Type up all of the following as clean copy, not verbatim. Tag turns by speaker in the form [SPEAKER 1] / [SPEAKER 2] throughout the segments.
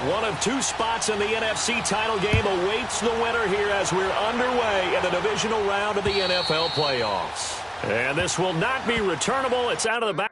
[SPEAKER 1] One of two spots in the NFC title game awaits the winner here as we're underway in the divisional round of the NFL playoffs. And this will not be returnable. It's out of the back.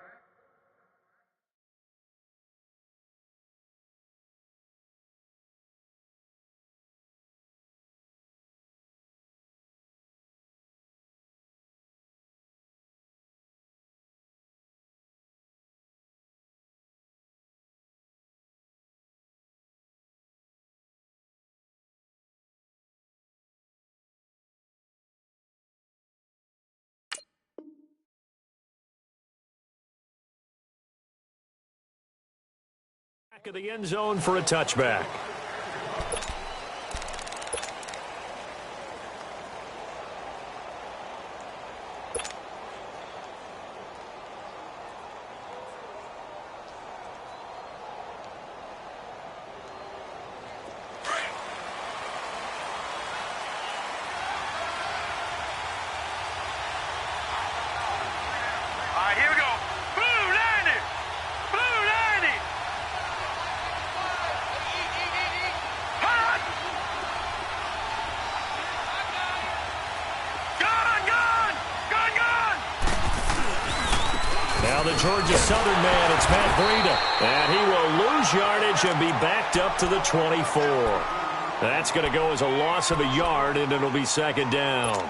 [SPEAKER 1] Back of the end zone for a touchback. Now the Georgia Southern man, it's Matt Breida. And he will lose yardage and be backed up to the 24. That's going to go as a loss of a yard, and it'll be second down.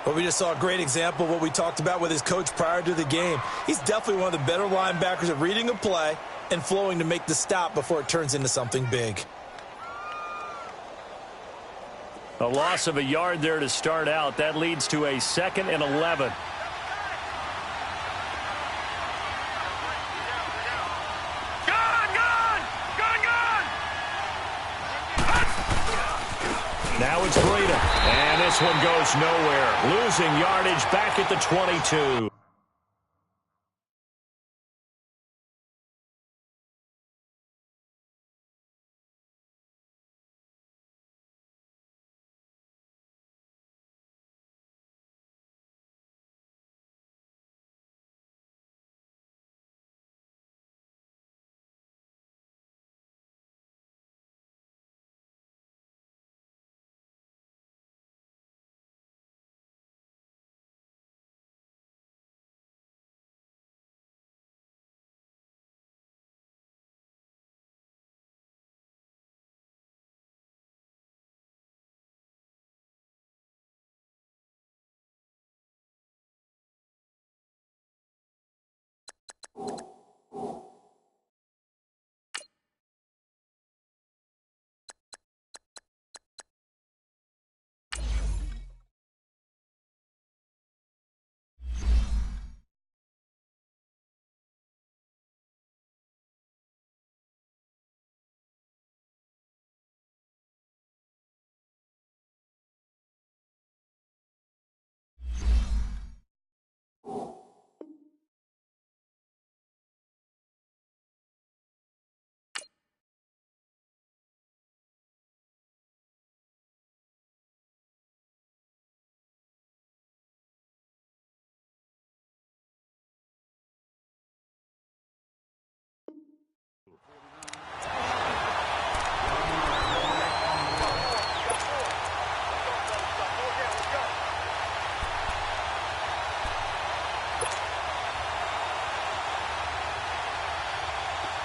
[SPEAKER 2] Well, we just saw a great example of what we talked about with his coach prior to the game. He's definitely one of the better linebackers at reading a play and flowing to make the stop before it turns into something big.
[SPEAKER 1] A loss of a yard there to start out. That leads to a 2nd and 11. Now it's Breida, and this one goes nowhere. Losing yardage back at the 22.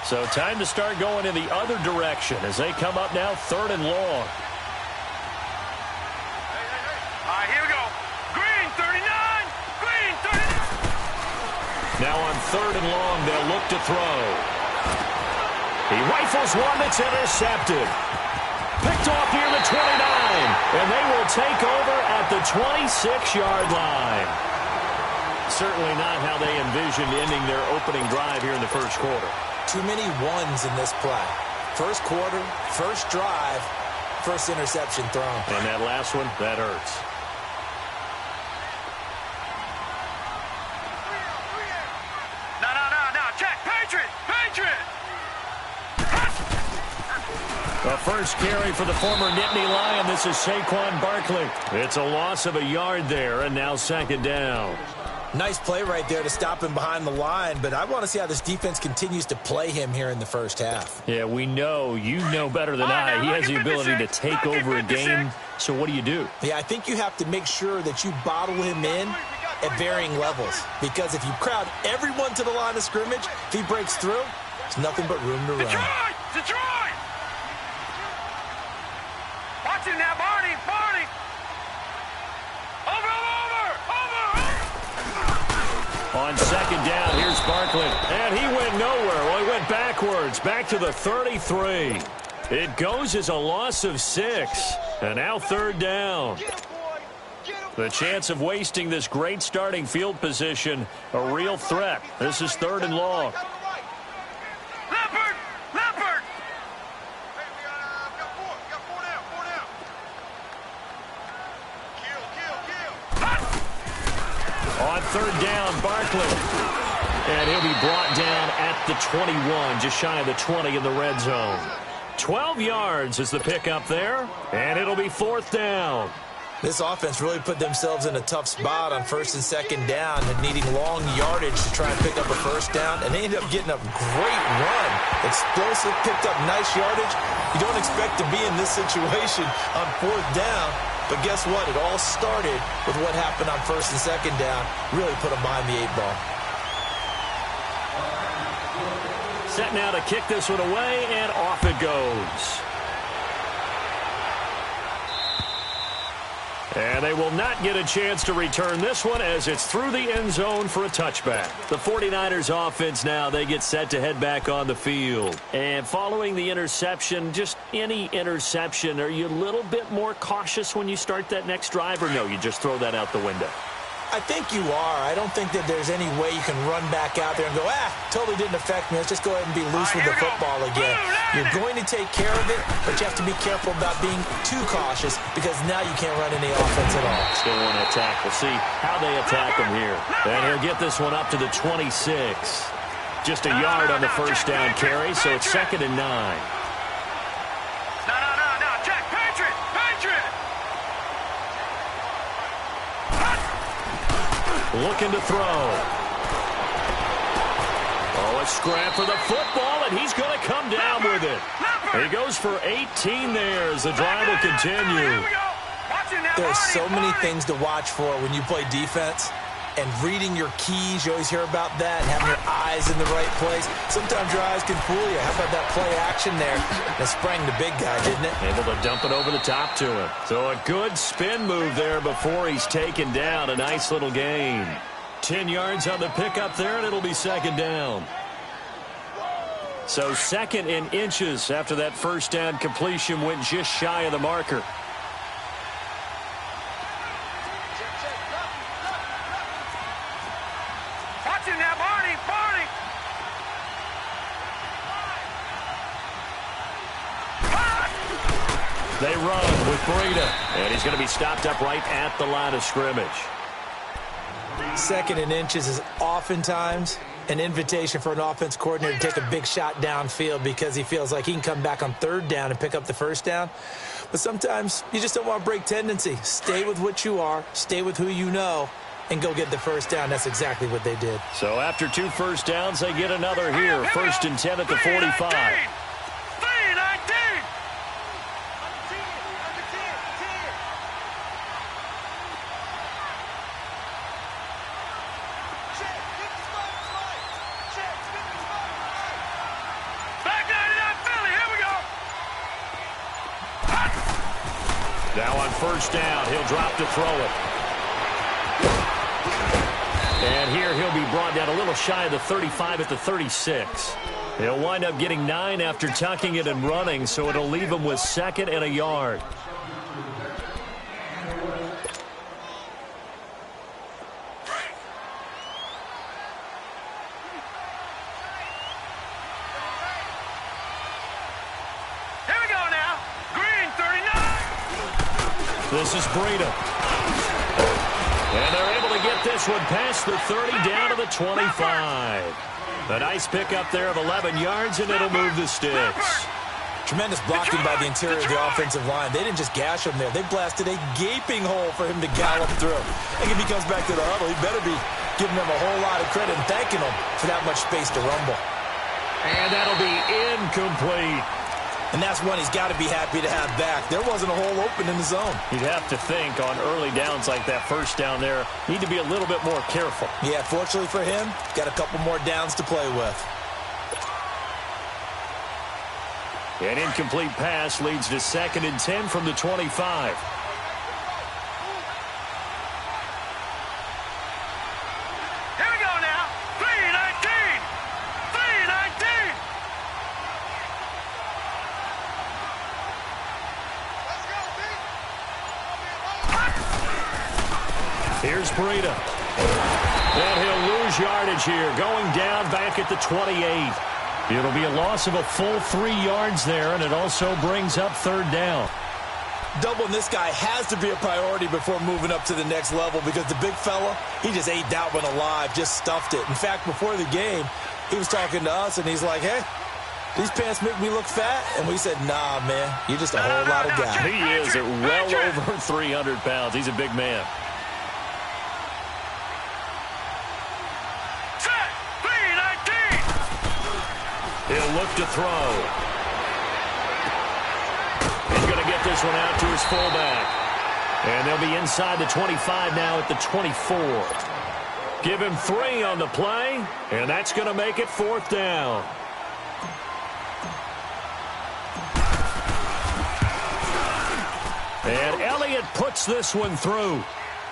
[SPEAKER 1] So time to start going in the other direction as they come up now 3rd and long.
[SPEAKER 3] All right, here we go. Green, 39. Green, 39.
[SPEAKER 1] Now on 3rd and long, they'll look to throw. He rifles one that's intercepted. Picked off near the 29. And they will take over at the 26-yard line. Certainly not how they envisioned ending their opening drive here in the first quarter.
[SPEAKER 2] Too many ones in this play. First quarter, first drive, first interception thrown.
[SPEAKER 1] And that last one, that hurts.
[SPEAKER 3] No. Check. Patriot.
[SPEAKER 1] The first carry for the former Nittany Lion. This is Saquon Barkley. It's a loss of a yard there, and now second down.
[SPEAKER 2] Nice play right there to stop him behind the line, but I want to see how this defense continues to play him here in the first half.
[SPEAKER 1] Yeah, we know. You know better than I. He has the ability to take over a game, so what do you do?
[SPEAKER 2] Yeah, I think you have to make sure that you bottle him in at varying levels, because if you crowd everyone to the line of scrimmage, if he breaks through, there's nothing but room to run.
[SPEAKER 3] Detroit! Watch it now, Barney!
[SPEAKER 1] On second down, here's Barkley. And he went nowhere. Well, he went backwards, back to the 33. It goes as a loss of 6. And now third down. The chance of wasting this great starting field position, a real threat. This is third and long.
[SPEAKER 3] Leopard!
[SPEAKER 1] On third down, Barkley. And he'll be brought down at the 21, just shy of the 20 in the red zone. 12 yards is the pickup there, and it'll be fourth down.
[SPEAKER 2] This offense really put themselves in a tough spot on first and second down and needing long yardage to try and pick up a first down, and they ended up getting a great run. Explosive, picked up nice yardage. You don't expect to be in this situation on fourth down, but guess what? It all started with what happened on first and second down. Really put them behind the 8 ball.
[SPEAKER 1] Set now to kick this one away, and off it goes. And they will not get a chance to return this one as it's through the end zone for a touchback. The 49ers offense now, they get set to head back on the field. And following the interception, just any interception, are you a little bit more cautious when you start that next drive, or no, you just throw that out the window?
[SPEAKER 2] I think you are. I don't think that there's any way you can run back out there and go, totally didn't affect me. Let's just go ahead and be loose with the football again. You're going to take care of it, but you have to be careful about being too cautious because now you can't run any offense at all.
[SPEAKER 1] Still want to attack. We'll see how they attack him here. And he'll get this one up to the 26. Just a yard on the first down carry, so it's 2nd and 9.
[SPEAKER 3] No, check, Patriot!
[SPEAKER 1] Looking to throw. Oh, a scrap for the football, and he's going to come down with it. He goes for 18 there as the drive will continue.
[SPEAKER 2] There are so many things to watch for when you play defense. And reading your keys, you always hear about that, and having your eyes in the right place. Sometimes your eyes can fool you. How about that play action there? That sprang the big guy, didn't it?
[SPEAKER 1] Able to dump it over the top to him. So a good spin move there before he's taken down. A nice little gain. 10 yards on the pickup there, and it'll be 2nd down. So 2nd and inches after that first down completion went just shy of the marker. They run with Breida, and he's going to be stopped up right at the line of scrimmage.
[SPEAKER 2] 2nd and inches is oftentimes an invitation for an offense coordinator to take a big shot downfield because he feels like he can come back on 3rd down and pick up the first down. But sometimes you just don't want to break tendency. Stay with what you are, stay with who you know, and go get the first down. That's exactly what they did.
[SPEAKER 1] So after 2 first downs, they get another here. 1st and 10 at the 45. Now on first down, he'll drop to throw it. And here he'll be brought down a little shy of the 35 at the 36. He'll wind up getting 9 after tucking it and running, so it'll leave him with 2nd and a yard. This is Breida. And they're able to get this one past the 30 down to the 25. A nice pickup there of 11 yards, and it'll move the sticks.
[SPEAKER 2] Tremendous blocking by the interior of the offensive line. They didn't just gash him there. They blasted a gaping hole for him to gallop through. I think if he comes back to the huddle, he better be giving them a whole lot of credit and thanking them for that much space to rumble.
[SPEAKER 1] And that'll be incomplete.
[SPEAKER 2] And that's one he's got to be happy to have back. There wasn't a hole open in the zone.
[SPEAKER 1] You'd have to think on early downs like that first down there, need to be a little bit more careful.
[SPEAKER 2] Yeah, fortunately for him, got a couple more downs to play with.
[SPEAKER 1] An incomplete pass leads to 2nd and 10 from the 25.
[SPEAKER 3] Here we go now. 3-19. 3-19. Let's go, B.
[SPEAKER 1] Here's Breida. And he'll lose yardage here, going down back at the 28. It'll be a loss of a full 3 yards there, and it also brings up 3rd down.
[SPEAKER 2] Doubling this guy has to be a priority before moving up to the next level because the big fella, he just ate that one alive, just stuffed it. In fact, before the game, he was talking to us, and he's like, hey, these pants make me look fat. And we said, nah, man, you're just a whole lot of guy.
[SPEAKER 1] He is at well over 300 pounds. He's a big man. He'll look to throw. He's going to get this one out to his fullback. And they'll be inside the 25 now at the 24. Give him 3 on the play, and that's going to make it 4th down. And Elliott puts this one through.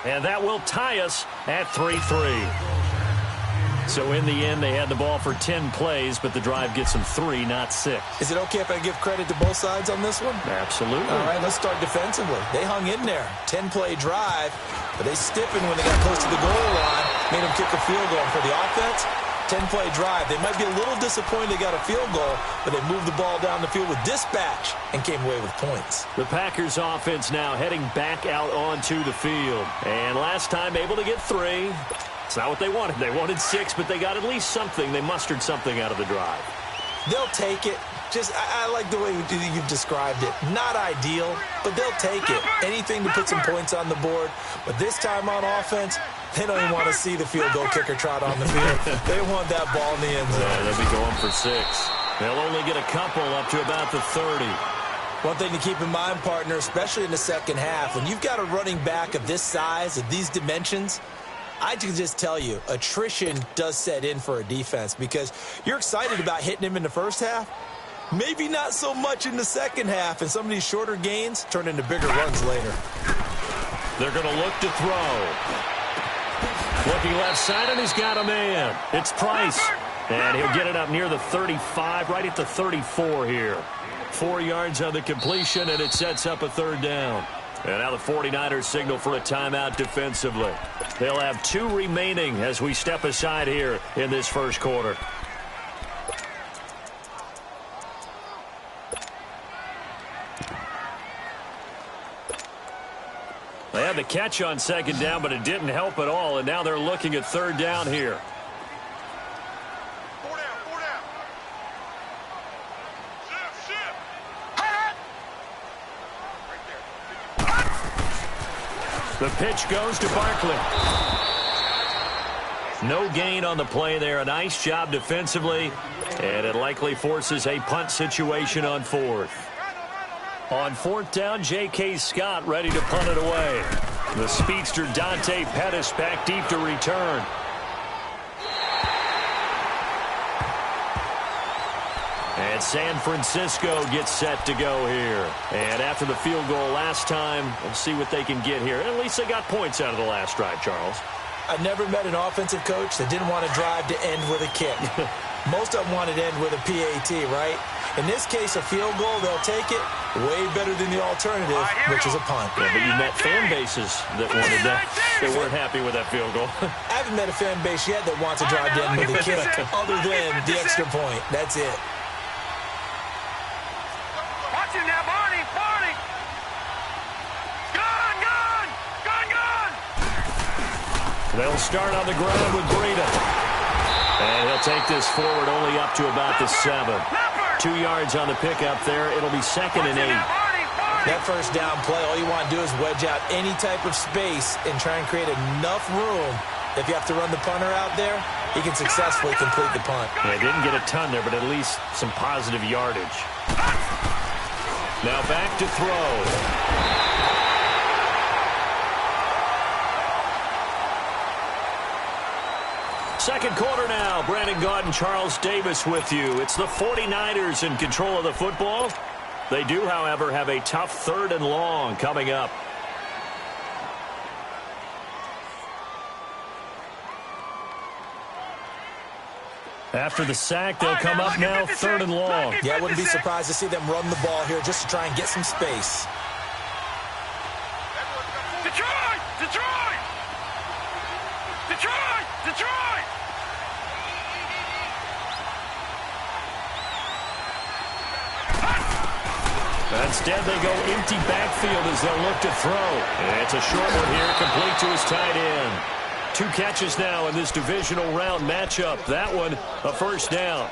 [SPEAKER 1] And that will tie us at 3-3. So in the end, they had the ball for 10 plays, but the drive gets them 3, not 6.
[SPEAKER 2] Is it okay if I give credit to both sides on this one?
[SPEAKER 1] Absolutely.
[SPEAKER 2] All right, let's start defensively. They hung in there. 10-play drive, but they stiffened when they got close to the goal line, made them kick a field goal. For the offense, 10-play drive. They might be a little disappointed they got a field goal, but they moved the ball down the field with dispatch and came away with points.
[SPEAKER 1] The Packers offense now heading back out onto the field. And last time able to get 3. It's not what they wanted. They wanted 6, but they got at least something. They mustered something out of the drive.
[SPEAKER 2] They'll take it. I like the way you've described it. Not ideal, but they'll take it. Anything to put some points on the board. But this time on offense, they don't even want to see the field goal kicker trot on the field. They want that ball in the end zone.
[SPEAKER 1] Yeah, they'll be going for 6. They'll only get a couple up to about the 30.
[SPEAKER 2] One thing to keep in mind, partner, especially in the second half, when you've got a running back of this size, of these dimensions, I can just tell you, attrition does set in for a defense because you're excited about hitting him in the first half. Maybe not so much in the second half, and some of these shorter gains turn into bigger runs later.
[SPEAKER 1] They're going to look to throw. Looking left side, and he's got a man. It's Price. And he'll get it up near the 35, right at the 34 here. 4 yards on the completion, and it sets up a 3rd down. And now the 49ers signal for a timeout defensively. They'll have 2 remaining as we step aside here in this first quarter. They had the catch on 2nd down, but it didn't help at all, and now they're looking at 3rd down here.
[SPEAKER 3] 4 down, 4 down. Shift.
[SPEAKER 1] The pitch goes to Barkley. No gain on the play there. A nice job defensively, and it likely forces a punt situation on 4th. On 4th down, J.K. Scott ready to punt it away. The speedster Dante Pettis back deep to return. And San Francisco gets set to go here. And after the field goal last time, we'll see what they can get here. At least they got points out of the last drive, Charles.
[SPEAKER 2] I've never met an offensive coach that didn't want to drive to end with a kick. Most of them wanted to end with a PAT, right? In this case, a field goal, they'll take it. Way better than the alternative, which is a punt.
[SPEAKER 1] Yeah, but you met fan bases that wanted that. They weren't happy with that field goal.
[SPEAKER 2] I haven't met a fan base yet that wants to drive to end with a kick other than the extra point. That's it.
[SPEAKER 3] Watch him now, Barney. Gun.
[SPEAKER 1] They'll start on the ground with Breida. And he'll take this forward only up to about the 7. 2 yards on the pickup there. It'll be 2nd and 8.
[SPEAKER 2] That first down play, all you want to do is wedge out any type of space and try and create enough room If you have to run the punter out there, he can successfully complete the punt.
[SPEAKER 1] Yeah, didn't get a ton there, but at least some positive yardage. Now back to throw. Second quarter now. Brandon Gaudin, Charles Davis with you. It's the 49ers in control of the football. They do, however, have a tough 3rd and long coming up. After the sack, they'll come up now 3rd and long.
[SPEAKER 2] Yeah, I wouldn't be surprised to see them run the ball here just to try and get some space.
[SPEAKER 3] Detroit! Detroit! Detroit! Detroit!
[SPEAKER 1] Instead, they go empty backfield as they'll look to throw. And it's a short one here, complete to his tight end. 2 catches now in this divisional round matchup. That one, a first down.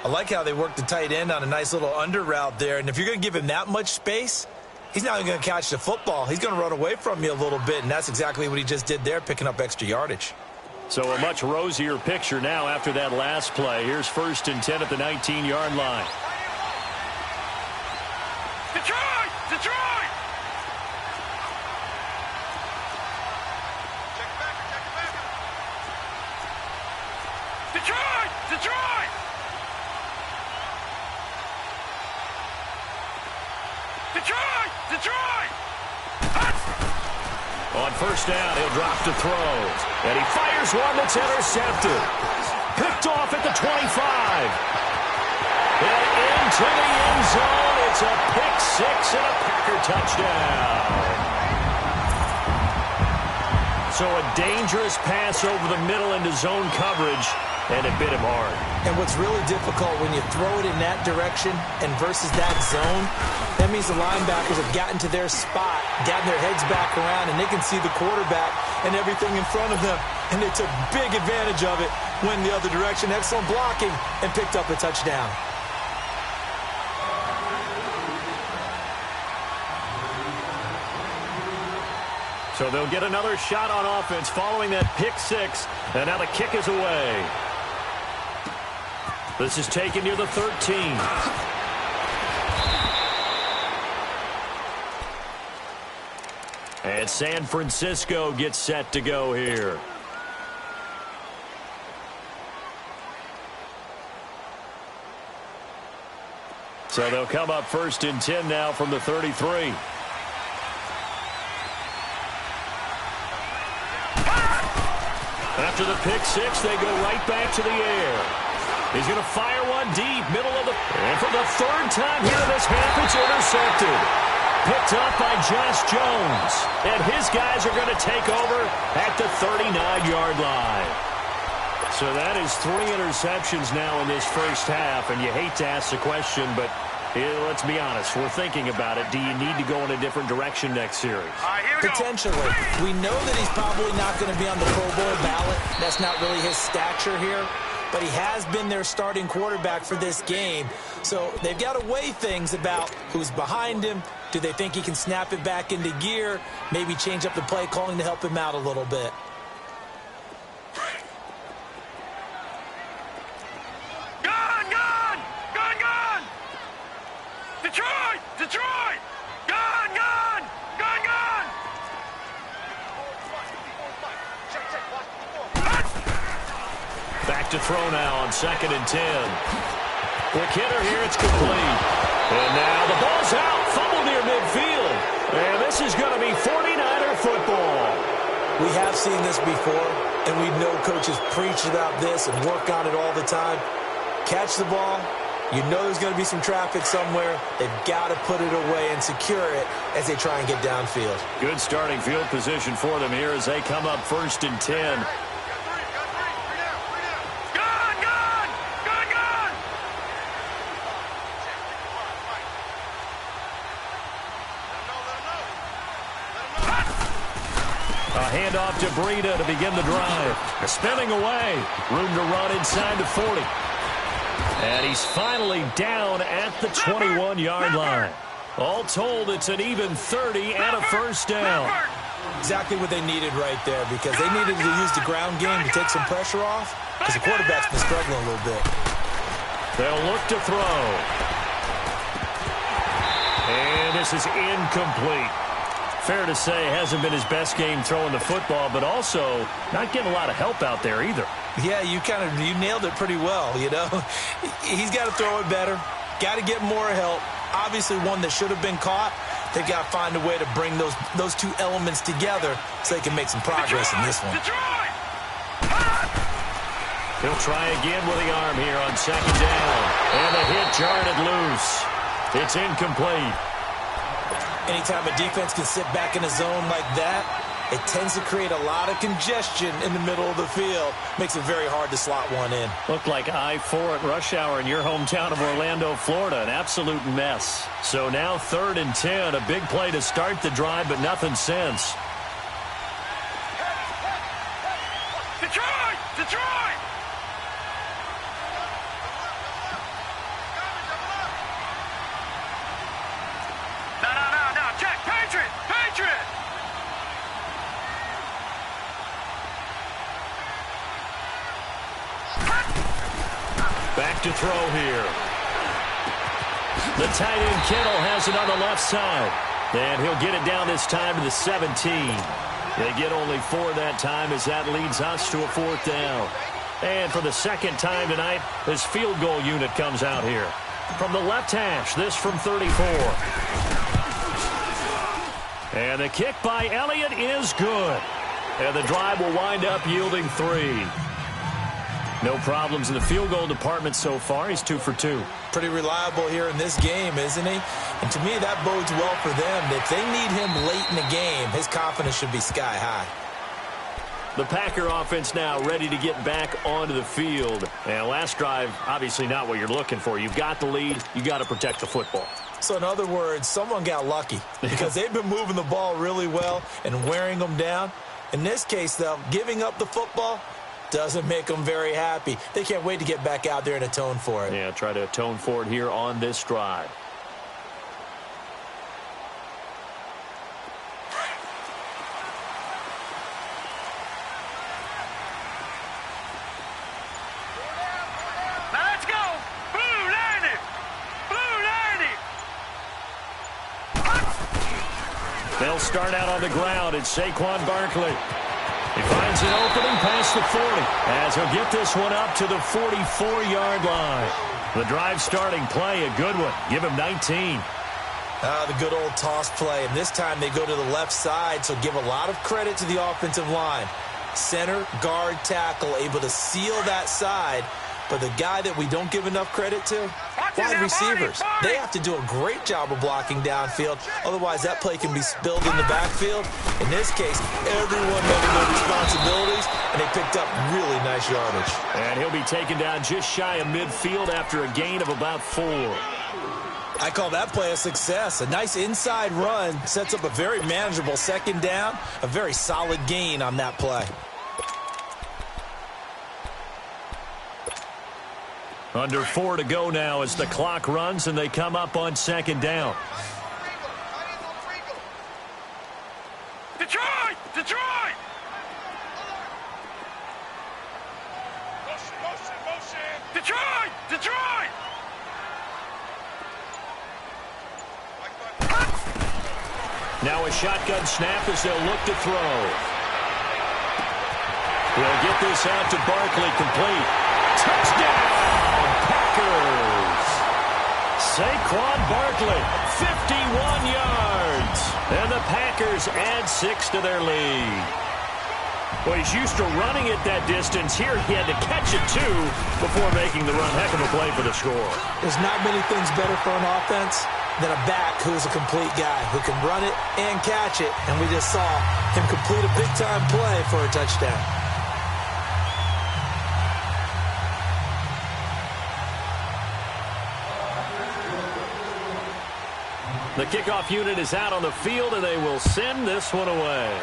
[SPEAKER 2] I like how they work the tight end on a nice little under route there. And if you're going to give him that much space, he's not even going to catch the football. He's going to run away from you a little bit, and that's exactly what he just did there, picking up extra yardage.
[SPEAKER 1] So a much rosier picture now after that last play. Here's 1st and 10 at the 19-yard line.
[SPEAKER 3] Detroit! Detroit! Detroit! Detroit! Detroit! Detroit!
[SPEAKER 1] On first down, he'll drop to throw. And he fires one that's intercepted. Picked off at the 25. And into the end zone. It's a pick 6 and a Packer touchdown. So a dangerous pass over the middle into zone coverage, and it bit him hard.
[SPEAKER 2] And what's really difficult when you throw it in that direction and versus that zone, that means the linebackers have gotten to their spot, gotten their heads back around, and they can see the quarterback and everything in front of them. And they took big advantage of it, went the other direction, excellent blocking, and picked up a touchdown.
[SPEAKER 1] So they'll get another shot on offense following that pick 6, and now the kick is away. This is taken near the 13. And San Francisco gets set to go here. So they'll come up 1st and 10 now from the 33. After the pick 6, they go right back to the air. He's going to fire one deep, middle of the... And for the 3rd time here in this half, it's intercepted. Picked up by Josh Jones. And his guys are going to take over at the 39-yard line. So that is 3 interceptions now in this first half. And you hate to ask the question, but let's be honest. We're thinking about it. Do you need to go in a different direction next series?
[SPEAKER 2] Potentially. We know that he's probably not going to be on the Pro Bowl ballot. That's not really his stature here. But he has been their starting quarterback for this game. So they've got to weigh things about who's behind him. Do they think he can snap it back into gear? Maybe change up the play calling to help him out a little bit.
[SPEAKER 3] Detroit! Detroit! Gone! Gone! Gone! Gone!
[SPEAKER 1] Back to throw now on 2nd and 10. Quick hitter here, it's complete. And now the ball's out, fumble near midfield. And this is going to be 49er football.
[SPEAKER 2] We have seen this before, and we know coaches preach about this and work on it all the time. Catch the ball. You know there's going to be some traffic somewhere. They've got to put it away and secure it as they try and get downfield.
[SPEAKER 1] Good starting field position for them here as they come up 1st and 10. A handoff to Breida to begin the drive. Spinning away. Room to run inside the 40. And he's finally down at the 21-yard line. All told, it's an even 30 and a first down.
[SPEAKER 2] Exactly what they needed right there, because they needed to use the ground game to take some pressure off, because the quarterback's been struggling a little bit.
[SPEAKER 1] They'll look to throw. And this is incomplete. Fair to say, hasn't been his best game throwing the football, but also not getting a lot of help out there either.
[SPEAKER 2] Yeah, you nailed it pretty well, you know. He's got to throw it better. Got to get more help. Obviously, one that should have been caught. They've got to find a way to bring those two elements together so they can make some progress in this one.
[SPEAKER 1] He'll try again with the arm here on second down. And the hit jarred it loose. It's incomplete.
[SPEAKER 2] Anytime a defense can sit back in a zone like that, it tends to create a lot of congestion in the middle of the field. Makes it very hard to slot one in.
[SPEAKER 1] Looked like I-4 at rush hour in your hometown of Orlando, Florida. An absolute mess. So now 3rd and 10. A big play to start the drive, but nothing since.
[SPEAKER 3] Detroit! Detroit! No. Check. Patriot! Patriot!
[SPEAKER 1] Back to throw here. The tight end Kittle has it on the left side. And he'll get it down this time to the 17. They get only 4 that time as that leads us to a 4th down. And for the second time tonight, this field goal unit comes out here. From the left hash, this from 34. And the kick by Elliott is good. And the drive will wind up yielding 3. No problems in the field goal department so far. He's 2 for 2.
[SPEAKER 2] Pretty reliable here in this game, isn't he? And to me, that bodes well for them. If they need him late in the game, his confidence should be sky high.
[SPEAKER 1] The Packer offense now ready to get back onto the field. And last drive, obviously not what you're looking for. You've got the lead. You got to protect the football.
[SPEAKER 2] So in other words, someone got lucky because they've been moving the ball really well and wearing them down. In this case, though, giving up the football doesn't make them very happy. They can't wait to get back out there and atone for it.
[SPEAKER 1] Yeah, try to atone for it here on this drive.
[SPEAKER 3] Now let's go! Blue landed! Blue landed!
[SPEAKER 1] They'll start out on the ground. It's Saquon Barkley. He finds an opening past the 40 as he'll get this one up to the 44-yard line. The drive starting play, a good one. Give him 19.
[SPEAKER 2] The good old toss play. And this time they go to the left side, so give a lot of credit to the offensive line. Center, guard, tackle, able to seal that side. But the guy that we don't give enough credit to, wide receivers. They have to do a great job of blocking downfield. Otherwise, that play can be spilled in the backfield. In this case, everyone handled their responsibilities, and they picked up really nice yardage.
[SPEAKER 1] And he'll be taken down just shy of midfield after a gain of about 4.
[SPEAKER 2] I call that play a success. A nice inside run sets up a very manageable second down. A very solid gain on that play.
[SPEAKER 1] Under 4 to go now as the clock runs and they come up on second down.
[SPEAKER 3] Detroit! Detroit! Motion! Detroit! Detroit!
[SPEAKER 1] Now a shotgun snap as they'll look to throw. They'll get this out to Barkley, complete. Touchdown! Packers! Saquon Barkley, 51 yards. And the Packers add 6 to their lead. Well, he's used to running it that distance. Here he had to catch it, too, before making the run. Heck of a play for the score.
[SPEAKER 2] There's not many things better for an offense than a back who's a complete guy who can run it and catch it. And we just saw him complete a big-time play for a touchdown.
[SPEAKER 1] The kickoff unit is out on the field, and they will send this one away.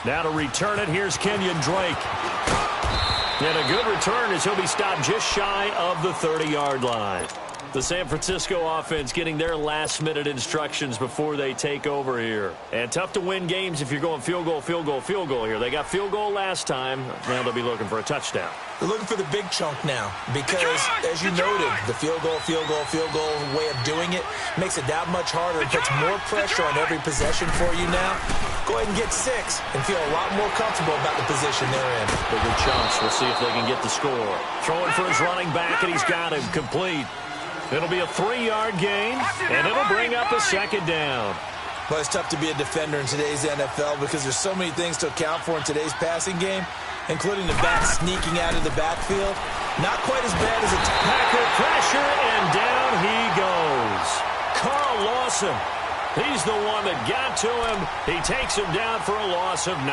[SPEAKER 1] Now to return it, here's Kenyon Drake. And a good return as he'll be stopped just shy of the 30-yard line. The San Francisco offense getting their last-minute instructions before they take over here. And tough to win games if you're going field goal, field goal, field goal here. They got field goal last time. Now they'll be looking for a touchdown.
[SPEAKER 2] They're looking for the big chunk now because, as you noted, the field goal way of doing it makes it that much harder and puts more pressure on every possession for you now. Go ahead and get 6 and feel a lot more comfortable about the position they're in.
[SPEAKER 1] Bigger chunks. We'll see if they can get the score. Throwing for his running back, and he's got him complete. It'll be a 3-yard gain, and it'll bring up a second down.
[SPEAKER 2] Well, it's tough to be a defender in today's NFL because there's so many things to account for in today's passing game, including the back sneaking out of the backfield. Not quite as bad as a
[SPEAKER 1] Packer pressure, and down he goes. Carl Lawson. He's the one that got to him. He takes him down for a loss of 9.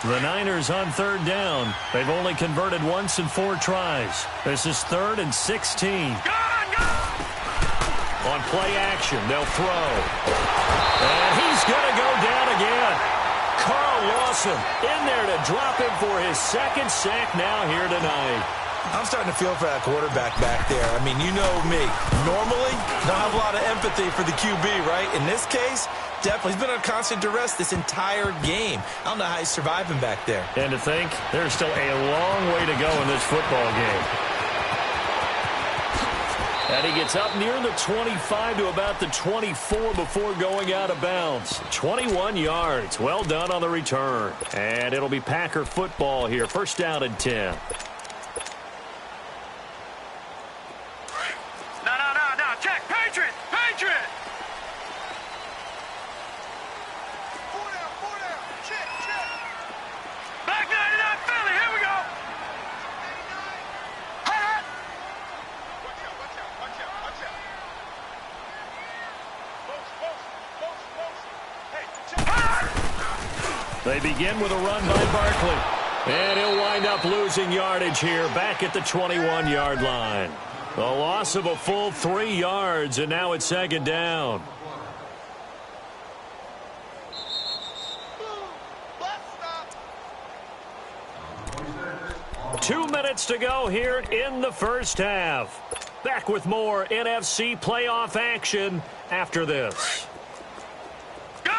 [SPEAKER 1] The Niners on 3rd down. They've only converted once in 4 tries. This is 3rd and 16. On play action, they'll throw. And he's going to go down again. Carl Lawson in there to drop him for his 2nd sack now here tonight.
[SPEAKER 2] I'm starting to feel for that quarterback back there. I mean, you know me. Normally, don't have a lot of empathy for the QB, right? In this case, definitely. He's been on constant duress this entire game. I don't know how he's surviving back there.
[SPEAKER 1] And to think, there's still a long way to go in this football game. And he gets up near the 25 to about the 24 before going out of bounds. 21 yards. Well done on the return. And it'll be Packer football here. 1st down and 10.
[SPEAKER 3] No. Check. Patriot. Back 99 Philly. Here we go.
[SPEAKER 1] They begin with a run by Barkley. And he'll wind up losing yardage here back at the 21-yard line. A loss of a full 3 yards, and now it's 2nd down. Two minutes to go here in the 1st half. Back with more NFC playoff action after this.
[SPEAKER 3] Gun!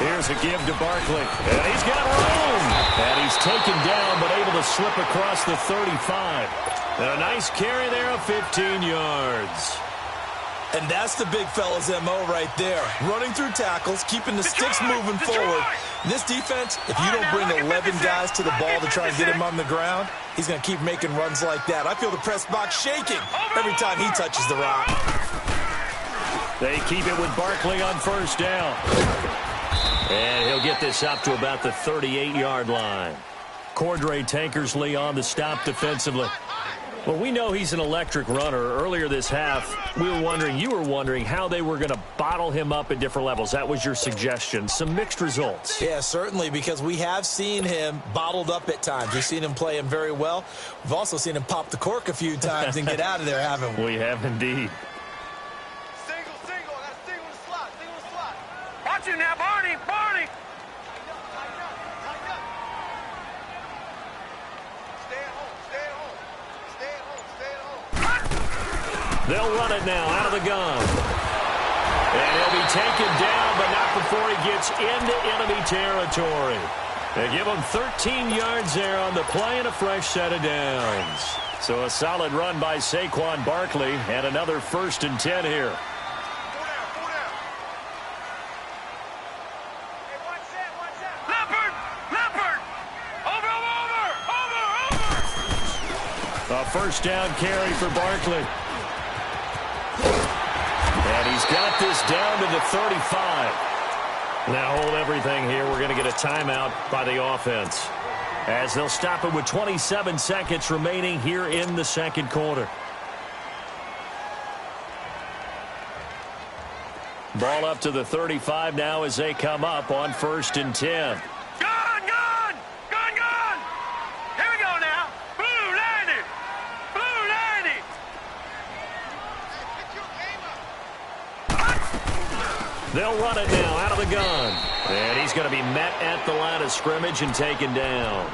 [SPEAKER 1] Here's a give to Barkley. And he's got room. And he's taken down, but able to slip across the 35. And a nice carry there of 15 yards.
[SPEAKER 2] And that's the big fella's MO right there. Running through tackles, keeping the sticks moving forward. This defense, if you don't bring 11 guys to the ball to try and get him on the ground, he's going to keep making runs like that. I feel the press box shaking every time he touches the rock.
[SPEAKER 1] They keep it with Barkley on 1st down. And he'll get this up to about the 38-yard line. Cordray Tankersley on the stop defensively. Well, we know he's an electric runner. Earlier this half, you were wondering how they were going to bottle him up at different levels. That was your suggestion. Some mixed results.
[SPEAKER 2] Yeah, certainly, because we have seen him bottled up at times. We've seen him play him very well. We've also seen him pop the cork a few times and get out of there, haven't we?
[SPEAKER 1] We have indeed.
[SPEAKER 3] Single. That's single to slot. Watch you now, Barney.
[SPEAKER 1] They'll run it now out of the gun. And he'll be taken down, but not before he gets into enemy territory. They give him 13 yards there on the play and a fresh set of downs. So a solid run by Saquon Barkley and another 1st and 10 here.
[SPEAKER 3] Leopard! Over!
[SPEAKER 1] A 1st down carry for Barkley. And he's got this down to the 35. Now hold everything here. We're going to get a timeout by the offense, as they'll stop it with 27 seconds remaining here in the 2nd quarter. Ball up to the 35 now as they come up on 1st and 10.
[SPEAKER 3] Gun! Here we go now. Blue 90.
[SPEAKER 1] They'll run it now out of the gun. And he's going to be met at the line of scrimmage and taken down.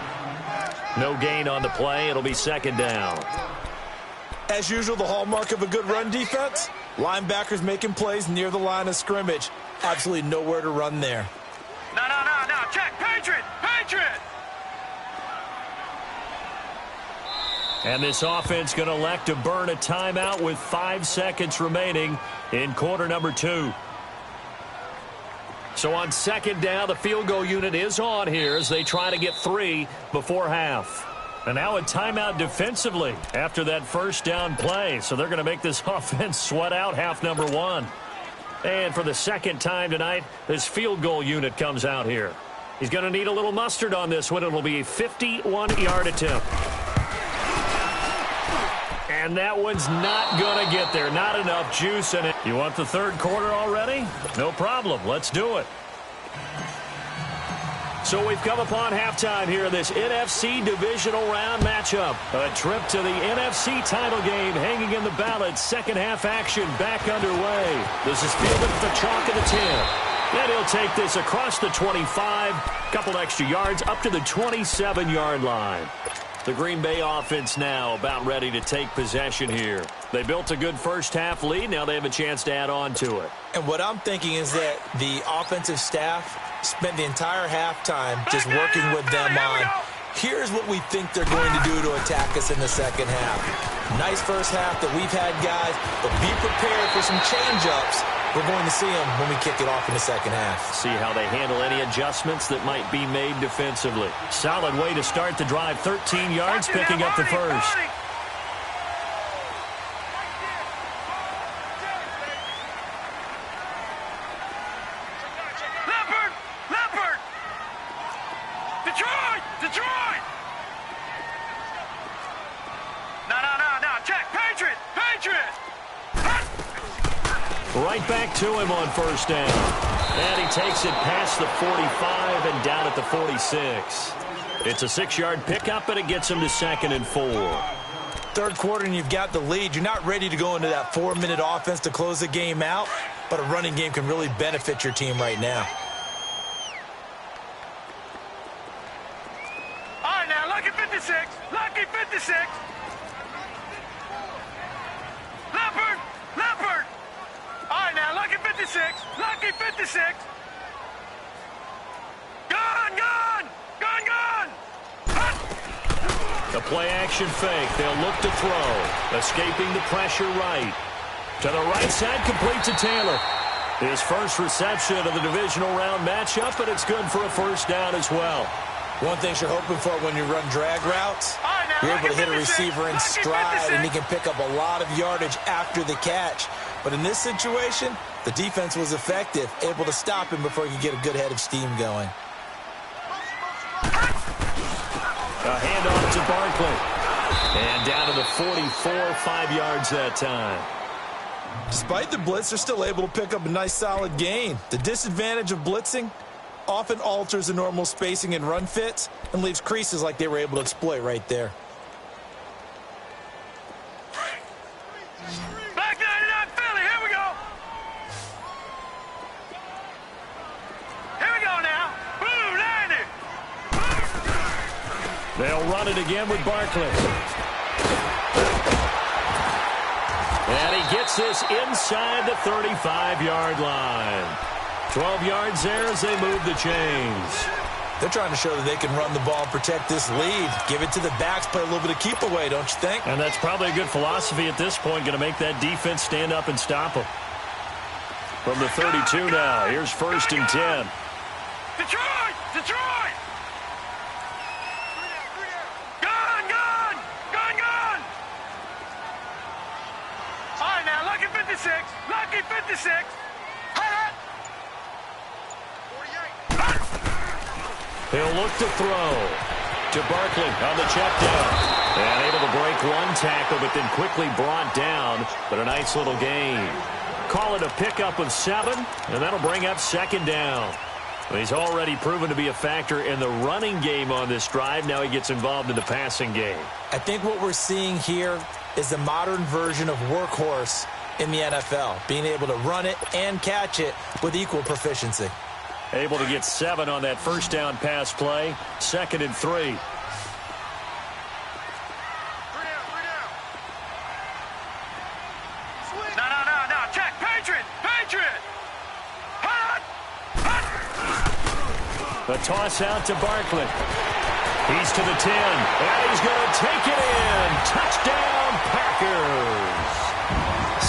[SPEAKER 1] No gain on the play. It'll be second down.
[SPEAKER 2] As usual, the hallmark of a good run defense, linebackers making plays near the line of scrimmage. Absolutely nowhere to run there.
[SPEAKER 3] No. Check. Patriot.
[SPEAKER 1] And this offense going to elect to burn a timeout with 5 seconds remaining in quarter number 2. So on second down, the field goal unit is on here as they try to get 3 before half. And now a timeout defensively after that first down play. So they're going to make this offense sweat out half number 1. And for the second time tonight, this field goal unit comes out here. He's going to need a little mustard on this one. It'll be a 51-yard attempt. And that one's not going to get there. Not enough juice in it. You want the third quarter already? No problem. Let's do it. So we've come upon halftime here in this NFC divisional round matchup. A trip to the NFC title game hanging in the balance. Second half action back underway. This is fielded at the chalk of the 10. And he'll take this across the 25. Couple extra yards up to the 27-yard line. The Green Bay offense now about ready to take possession here. They built a good first half lead. Now they have a chance to add on to it.
[SPEAKER 2] And what I'm thinking is that the offensive staff spent the entire halftime just working with them on, here's what we think they're going to do to attack us in the second half. Nice first half that we've had, guys, but be prepared for some change-ups. We're going to see them when we kick it off in the second half.
[SPEAKER 1] See how they handle any adjustments that might be made defensively. Solid way to start the drive. 13 yards, picking up the first.
[SPEAKER 3] Leopard! Detroit! No. Check. Patriot!
[SPEAKER 1] Right back to him on first down. And he takes it past the 45 and down at the 46. It's a 6-yard pickup, and it gets him to 2nd and 4.
[SPEAKER 2] Third quarter, and you've got the lead. You're not ready to go into that 4-minute offense to close the game out, but a running game can really benefit your team right now.
[SPEAKER 3] All right, now, lucky 56. Leopard! All right, now, lucky 56. Gone!
[SPEAKER 1] The play-action fake. They'll look to throw. Escaping the pressure right. To the right side, complete to Taylor. His first reception of the divisional round matchup, but it's good for a first down as well.
[SPEAKER 2] One thing you're hoping for when you run drag routes, you're able to hit a receiver in stride, and he can pick up a lot of yardage after the catch. But in this situation, the defense was effective, able to stop him before he could get a good head of steam going.
[SPEAKER 1] A handoff to Barkley. And down to the 44, 5 yards that time.
[SPEAKER 2] Despite the blitz, they're still able to pick up a nice solid gain. The disadvantage of blitzing often alters the normal spacing and run fits and leaves creases like they were able to exploit right there.
[SPEAKER 3] Back 99 Philly, here we go. Here we go now. Boom, landed.
[SPEAKER 1] They'll run it again with Barkley. And he gets this inside the 35-yard line. 12 yards there as they move the chains.
[SPEAKER 2] They're trying to show that they can run the ball and protect this lead. Give it to the backs, play a little bit of keep away, don't you think?
[SPEAKER 1] And that's probably a good philosophy at this point, going to make that defense stand up and stop them. From the 32 now, here's 1st and 10.
[SPEAKER 3] Detroit! Gone! All right, now, lucky 56.
[SPEAKER 1] He'll look to throw to Barkley on the check down. And able to break one tackle, but then quickly brought down. But a nice little gain. Call it a pickup of 7, and that'll bring up 2nd down. Well, he's already proven to be a factor in the running game on this drive. Now he gets involved in the passing game.
[SPEAKER 2] I think what we're seeing here is the modern version of workhorse in the NFL, being able to run it and catch it with equal proficiency.
[SPEAKER 1] Able to get 7 on that first down pass play. 2nd and 3.
[SPEAKER 3] 3 down, 3 down. Swing. No. Check. Patriot. Hot.
[SPEAKER 1] The toss out to Barkley. He's to the 10, and he's going to take it in. Touchdown, Packers.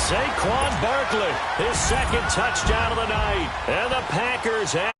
[SPEAKER 1] Saquon Barkley, his 2nd touchdown of the night. And the Packers have